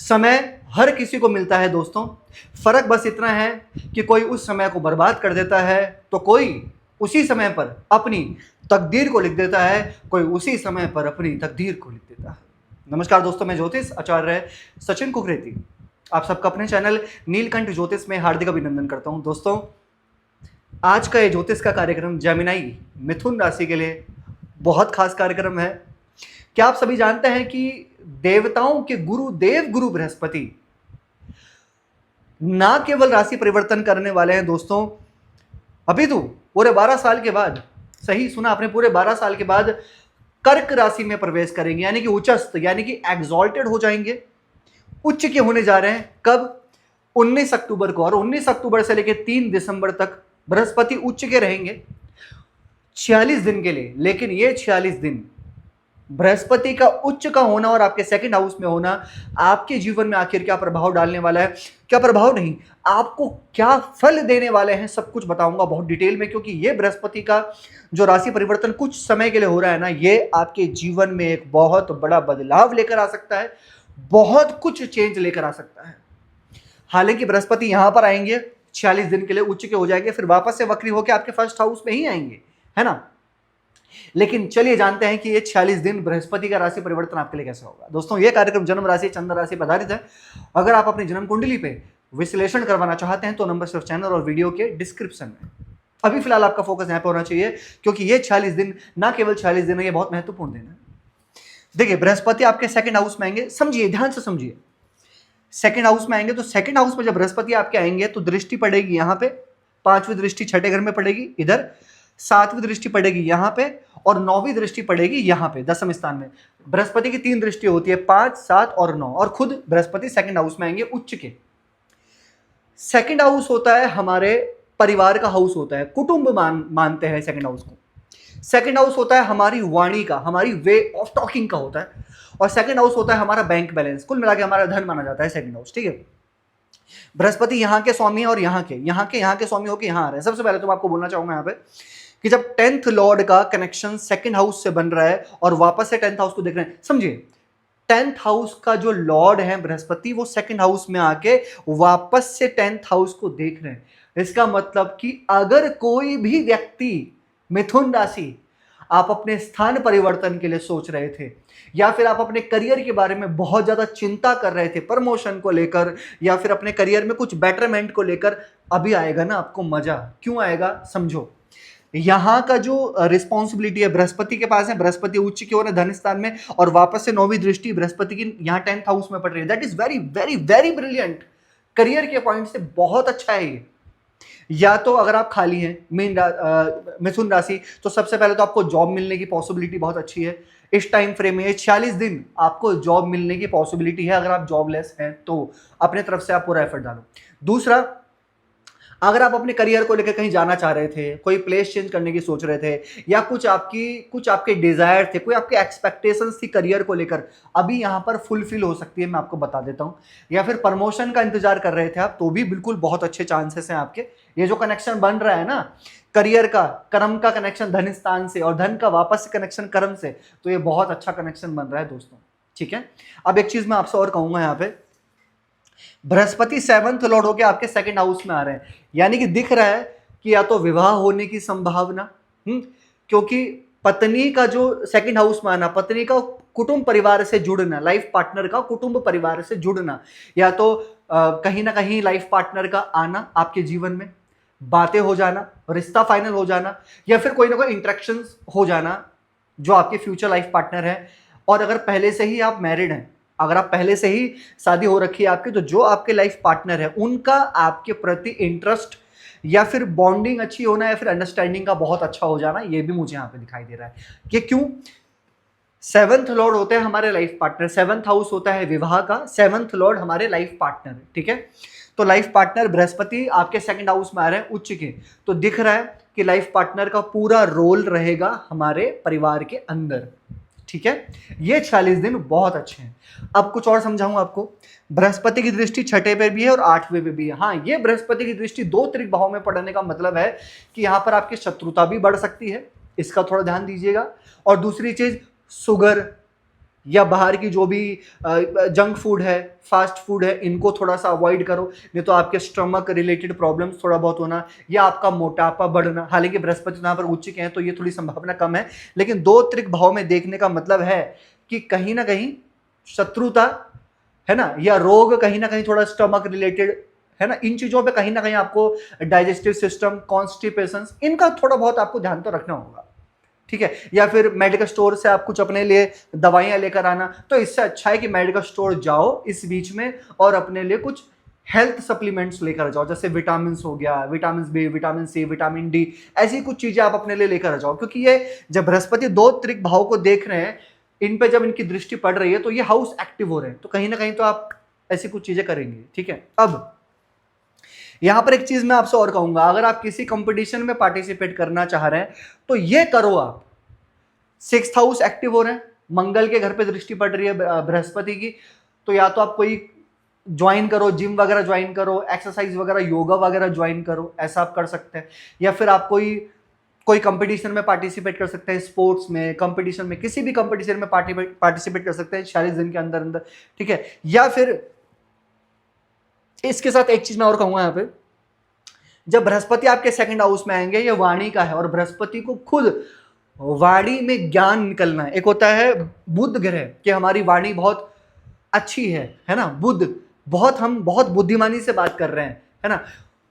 समय हर किसी को मिलता है दोस्तों, फर्क बस इतना है कि कोई उस समय को बर्बाद कर देता है तो कोई उसी समय पर अपनी तकदीर को लिख देता है, कोई उसी समय पर अपनी तकदीर को लिख देता है। नमस्कार दोस्तों, मैं ज्योतिष आचार्य सचिन कुकरेती आप सबका अपने चैनल नीलकंठ ज्योतिष में हार्दिक अभिनंदन करता हूं। दोस्तों, आज का ये ज्योतिष का कार्यक्रम जेमिनी मिथुन राशि के लिए बहुत खास कार्यक्रम है। क्या आप सभी जानते हैं कि देवताओं के गुरु देव गुरु बृहस्पति ना केवल राशि परिवर्तन करने वाले हैं दोस्तों, अभी तो पूरे 12 साल के बाद, सही सुना आपने, पूरे 12 साल के बाद कर्क राशि में प्रवेश करेंगे, यानी कि उच्चस्थ, यानी कि एग्जॉल्टेड हो जाएंगे, उच्च के होने जा रहे हैं। कब? 19 अक्टूबर को। और 19 अक्टूबर से लेकर 3 दिसंबर तक बृहस्पति उच्च के रहेंगे 46 दिन के लिए। लेकिन ये 46 दिन बृहस्पति का उच्च का होना और आपके सेकंड हाउस में होना आपके जीवन में आखिर क्या प्रभाव डालने वाला है, क्या प्रभाव नहीं, आपको क्या फल देने वाले हैं, सब कुछ बताऊंगा बहुत डिटेल में। क्योंकि ये बृहस्पति का जो राशि परिवर्तन कुछ समय के लिए हो रहा है ना, ये आपके जीवन में एक बहुत बड़ा बदलाव लेकर आ सकता है, बहुत कुछ चेंज लेकर आ सकता है। हालांकि बृहस्पति यहां पर आएंगे 46 दिन के लिए, उच्च के हो जाएंगे, फिर वापस से वक्री होकर आपके फर्स्ट हाउस में ही आएंगे, है ना। लेकिन चलिए जानते हैं कि ये 46 दिन बृहस्पति का राशि परिवर्तन आपके लिए कैसा होगा। दोस्तों, ये कार्यक्रम जन्म राशि चंद्र राशि पर आधारित है। अगर आप अपनी जन्म कुंडली पे विश्लेषण करवाना चाहते हैं तो नंबर सिर्फ चैनल और वीडियो के डिस्क्रिप्शन में। अभी फिलहाल आपका फोकस यहाँ पे होना चाहिए, क्योंकि ये 46 दिन ना केवल 46 दिन है, ये बहुत महत्वपूर्ण दिन है। देखिए, बृहस्पति आपके सेकंड हाउस में आएंगे, समझिए, ध्यान से समझिए। सेकंड हाउस में आएंगे तो सेकंड हाउस में जब बृहस्पति आपके आएंगे तो दृष्टि पड़ेगी यहाँ पे, 5वीं दृष्टि छठे घर में पड़ेगी इधर, 7वीं दृष्टि पड़ेगी यहाँ पे, और 9वीं दृष्टि पड़ेगी यहाँ पे 10वें स्थान में। बृहस्पति की 3 दृष्टि होती है, 5, 7 और 9, और खुद बृहस्पति सेकंड हाउस में आएंगे उच्च के। सेकंड हाउस होता है हमारे परिवार का हाउस होता है, कुटुंब मानते हैं सेकंड हाउस को। सेकंड हाउस होता है हमारी वाणी का, हमारी वे ऑफ टॉकिंग का होता है, और सेकंड हाउस होता है हमारा बैंक बैलेंस, कुल मिला के हमारा धन माना जाता है सेकंड हाउस, ठीक है। बृहस्पति यहाँ के स्वामी है और यहाँ के स्वामी होकर यहाँ आ रहे हैं। सबसे पहले तो मैं आपको बोलना चाहूंगा यहाँ पे कि जब 10th लॉर्ड का कनेक्शन सेकंड हाउस से बन रहा है और वापस से 10th हाउस को देख रहे हैं, समझिए 10th हाउस का जो लॉर्ड है बृहस्पति, वो सेकंड हाउस में आके वापस से 10th हाउस को देख रहे हैं। इसका मतलब कि अगर कोई भी व्यक्ति मिथुन राशि आप अपने स्थान परिवर्तन के लिए सोच रहे थे, या फिर आप अपने करियर के बारे में बहुत ज्यादा चिंता कर रहे थे, प्रमोशन को लेकर या फिर अपने करियर में कुछ बेटरमेंट को लेकर, अभी आएगा ना आपको मजा। क्यों आएगा? समझो, यहाँ का जो रिस्पॉन्सिबिलिटी है बृहस्पति के पास है, बृहस्पति उच्च की ओर है धन स्थान में, और वापस से 9वीं दृष्टि बृहस्पति की यहाँ 10th हाउस में पड़ रही है। That is very very very brilliant. Career के पॉइंट से बहुत अच्छा है ये। या तो अगर आप खाली हैं मिथुन राशि, तो सबसे पहले तो आपको जॉब मिलने की पॉसिबिलिटी बहुत अच्छी है इस टाइम फ्रेम में। 46 दिन आपको जॉब मिलने की पॉसिबिलिटी है। अगर आप जॉबलेस हैं तो अपने तरफ से आप पूरा एफर्ट डालो। दूसरा, अगर आप अपने करियर को लेकर कहीं जाना चाह रहे थे, कोई प्लेस चेंज करने की सोच रहे थे, या कुछ आपके डिजायर थे, कोई आपके एक्सपेक्टेशंस थी करियर को लेकर, अभी यहाँ पर फुलफिल हो सकती है, मैं आपको बता देता हूँ। या फिर प्रमोशन का इंतजार कर रहे थे आप, तो भी बिल्कुल बहुत अच्छे चांसेस हैं आपके। ये जो कनेक्शन बन रहा है ना, करियर का, कर्म का कनेक्शन धन स्थान से, और धन का वापस से कनेक्शन कर्म से, तो ये बहुत अच्छा कनेक्शन बन रहा है दोस्तों, ठीक है। अब एक चीज मैं आपसे और कहूंगा, यहाँ पे बृहस्पति 7th लॉर्ड होके आपके सेकंड हाउस में आ रहे हैं, यानी कि दिख रहा है कि या तो विवाह होने की संभावना, क्योंकि पत्नी का जो सेकंड हाउस में आना, पत्नी का कुटुंब परिवार से जुड़ना, लाइफ पार्टनर का कुटुंब परिवार से जुड़ना, या तो कहीं ना कहीं लाइफ पार्टनर का आना आपके जीवन में, बातें हो जाना, रिश्ता फाइनल हो जाना, या फिर कोई ना कोई इंटरेक्शंस हो जाना जो आपके फ्यूचर लाइफ पार्टनर है। और अगर पहले से ही आप मैरिड हैं, अगर आप पहले से ही शादी हो रखी है आपकी, तो जो आपके लाइफ पार्टनर है उनका आपके प्रति इंटरेस्ट या फिर बॉन्डिंग अच्छी होना, या फिर अंडरस्टैंडिंग का बहुत अच्छा हो जाना, ये भी मुझे यहाँ पे दिखाई दे रहा है। कि क्यों? 7th लॉर्ड होते हैं हमारे लाइफ पार्टनर, 7th हाउस होता है विवाह का, 7th लॉर्ड हमारे लाइफ पार्टनर है, ठीक है। तो लाइफ पार्टनर बृहस्पति आपके सेकंड हाउस में आ रहे हैं उच्च के, तो दिख रहा है कि लाइफ पार्टनर का पूरा रोल रहेगा हमारे परिवार के अंदर, ठीक है। ये 46 दिन बहुत अच्छे हैं। अब कुछ और समझाऊं आपको। बृहस्पति की दृष्टि छठे पे भी है और 8वें पे भी है। हाँ, ये बृहस्पति की दृष्टि 2 त्रिक भाव में पड़ने का मतलब है कि यहां पर आपकी शत्रुता भी बढ़ सकती है, इसका थोड़ा ध्यान दीजिएगा। और दूसरी चीज, शुगर, या बाहर की जो भी जंक फूड है, फास्ट फूड है, इनको थोड़ा सा अवॉइड करो, नहीं तो आपके स्टमक रिलेटेड प्रॉब्लम्स थोड़ा बहुत होना, या आपका मोटापा बढ़ना। हालांकि बृहस्पति यहाँ पर उच्च के हैं तो ये थोड़ी संभावना कम है, लेकिन दो त्रिक भाव में देखने का मतलब है कि कहीं ना कहीं शत्रुता है ना, या रोग कहीं ना कहीं थोड़ा स्टमक रिलेटेड है ना, इन चीजों पे कहीं ना कहीं आपको डाइजेस्टिव सिस्टम, कॉन्स्टिपेशन, इनका थोड़ा बहुत आपको ध्यान तो रखना होगा, ठीक है। या फिर मेडिकल स्टोर से आप कुछ अपने लिए दवाइयां लेकर आना, तो इससे अच्छा है कि मेडिकल स्टोर जाओ इस बीच में और अपने लिए कुछ हेल्थ सप्लीमेंट्स लेकर जाओ, जैसे विटामिन हो गया, vitamin B, vitamin C, vitamin D, ऐसी कुछ चीजें आप अपने लिए लेकर जाओ, क्योंकि ये जब बृहस्पति दो त्रिक भाव को देख रहे हैं, इन पे जब इनकी दृष्टि पड़ रही है तो ये हाउस एक्टिव हो रहे हैं, तो कहीं ना कहीं तो आप ऐसी कुछ चीजें करेंगे, ठीक है। अब यहां पर एक चीज मैं आपसे और कहूंगा, अगर आप किसी कंपटीशन में पार्टिसिपेट करना चाह रहे हैं तो ये करो आप। 6th हाउस एक्टिव हो रहे हैं, मंगल के घर पे दृष्टि पड़ रही है बृहस्पति की, तो या तो आप कोई ज्वाइन करो, जिम वगैरह ज्वाइन करो, एक्सरसाइज वगैरह, योगा वगैरह ज्वाइन करो, ऐसा आप कर सकते हैं। या फिर आप कोई कोई कंपटीशन में पार्टिसिपेट कर सकते हैं, स्पोर्ट्स में, कंपटीशन में, किसी भी कंपटीशन में पार्टिसिपेट कर सकते हैं 46 दिन के अंदर अंदर, ठीक है। या फिर इसके साथ एक चीज मैं और कहूंगा, यहां पे जब बृहस्पति आपके सेकंड हाउस में आएंगे, ये वाणी का है और बृहस्पति को खुद वाणी में ज्ञान निकलना है। एक होता है बुध ग्रह कि हमारी वाणी बहुत अच्छी है ना, बुध बहुत, हम बहुत बुद्धिमानी से बात कर रहे हैं, है ना,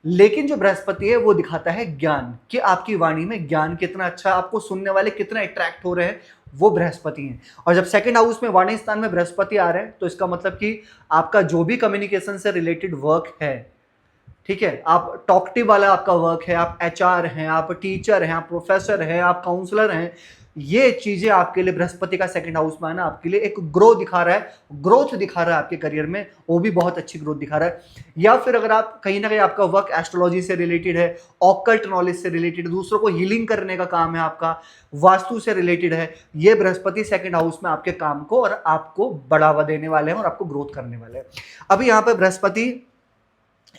लेकिन जो बृहस्पति है वो दिखाता है ज्ञान, कि आपकी वाणी में ज्ञान कितना अच्छा, आपको सुनने वाले कितना अट्रैक्ट हो रहे हैं, वो बृहस्पति हैं। और जब सेकंड हाउस में वाणी स्थान में बृहस्पति आ रहे हैं, तो इसका मतलब कि आपका जो भी कम्युनिकेशन से रिलेटेड वर्क है, ठीक है, आप टॉकटिव वाला आपका वर्क है, आप एचआर हैं, आप टीचर हैं, आप प्रोफेसर हैं, आप काउंसलर हैं, ये चीजें आपके लिए बृहस्पति का सेकंड हाउस में आना आपके लिए एक ग्रोथ दिखा रहा है, ग्रोथ दिखा रहा है आपके करियर में, वो भी बहुत अच्छी ग्रोथ दिखा रहा है। या फिर अगर आप कहीं ना कहीं आपका वर्क एस्ट्रोलॉजी से रिलेटेड है, ऑकल्ट नॉलेज से रिलेटेड, दूसरों को हीलिंग करने का काम है आपका, वास्तु से रिलेटेड है, ये बृहस्पति सेकंड हाउस में आपके काम को और आपको बढ़ावा देने वाले हैं और आपको ग्रोथ करने वाले हैं। अभी यहाँ पे बृहस्पति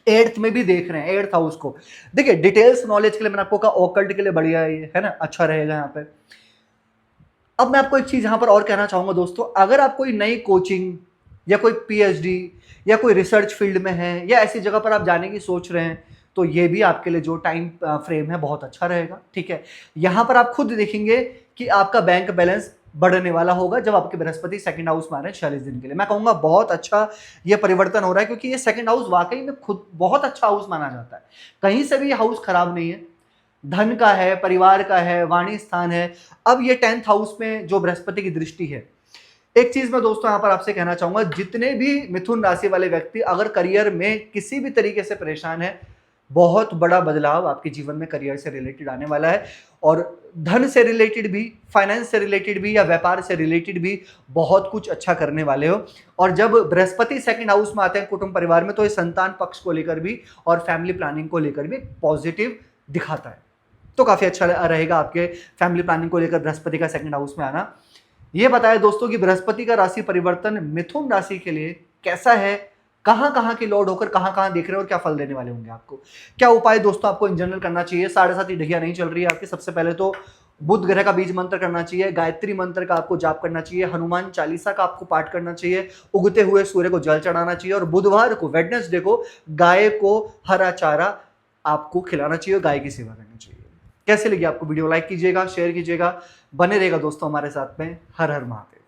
8th में भी देख रहे हैं, 8th हाउस को। देखिए डिटेल्स नॉलेज के लिए मैंने आपको कहा, ऑकल्ट के लिए बढ़िया है ना, अच्छा रहेगा यहाँ पे। अब मैं आपको एक चीज यहां पर और कहना चाहूंगा दोस्तों, अगर आप कोई नई कोचिंग या कोई पीएचडी या कोई रिसर्च फील्ड में है, या ऐसी जगह पर आप जाने की सोच रहे हैं, तो ये भी आपके लिए जो टाइम फ्रेम है बहुत अच्छा रहेगा, ठीक है। यहां पर आप खुद देखेंगे कि आपका बैंक बैलेंस बढ़ने वाला होगा जब आपके बृहस्पति सेकंड हाउस में आ रहे हैं 46 दिन के लिए। मैं कहूंगा बहुत अच्छा ये परिवर्तन हो रहा है, क्योंकि ये सेकंड हाउस वाकई में खुद बहुत अच्छा हाउस माना जाता है, कहीं से भी ये हाउस खराब नहीं है, धन का है, परिवार का है, वाणी स्थान है। अब ये 10th हाउस में जो बृहस्पति की दृष्टि है, एक चीज मैं दोस्तों यहां पर आपसे कहना चाहूंगा, जितने भी मिथुन राशि वाले व्यक्ति अगर करियर में किसी भी तरीके से परेशान है, बहुत बड़ा बदलाव आपके जीवन में करियर से रिलेटेड आने वाला है, और धन से रिलेटेड भी, फाइनेंस से रिलेटेड भी, या व्यापार से रिलेटेड भी बहुत कुछ अच्छा करने वाले हो। और जब बृहस्पति सेकंड हाउस में आते हैं कुटुंब परिवार में, तो ये संतान पक्ष को लेकर भी और फैमिली प्लानिंग को लेकर भी पॉजिटिव दिखाता है, तो काफी अच्छा रहेगा आपके फैमिली प्लानिंग को लेकर बृहस्पति का सेकंड हाउस में आना। ये बताया दोस्तों कि बृहस्पति का राशि परिवर्तन मिथुन राशि के लिए कैसा है, कहां कहां के लॉर्ड होकर कहां कहां देख रहे हैं और क्या फल देने वाले होंगे आपको, क्या उपाय दोस्तों आपको इन जनरल करना चाहिए। 7.5 ढैया नहीं चल रही है आपकी, सबसे पहले तो बुध ग्रह का बीज मंत्र करना चाहिए, गायत्री मंत्र का आपको जाप करना चाहिए, हनुमान चालीसा का आपको पाठ करना चाहिए, उगते हुए सूर्य को जल चढ़ाना चाहिए, और बुधवार को, वेडनेसडे को गाय को हरा चारा आपको खिलाना चाहिए, गाय की सेवा करनी चाहिए। कैसे लगी आपको वीडियो, लाइक कीजिएगा, शेयर कीजिएगा, बने रहेगा दोस्तों हमारे साथ में। हर हर महादेव।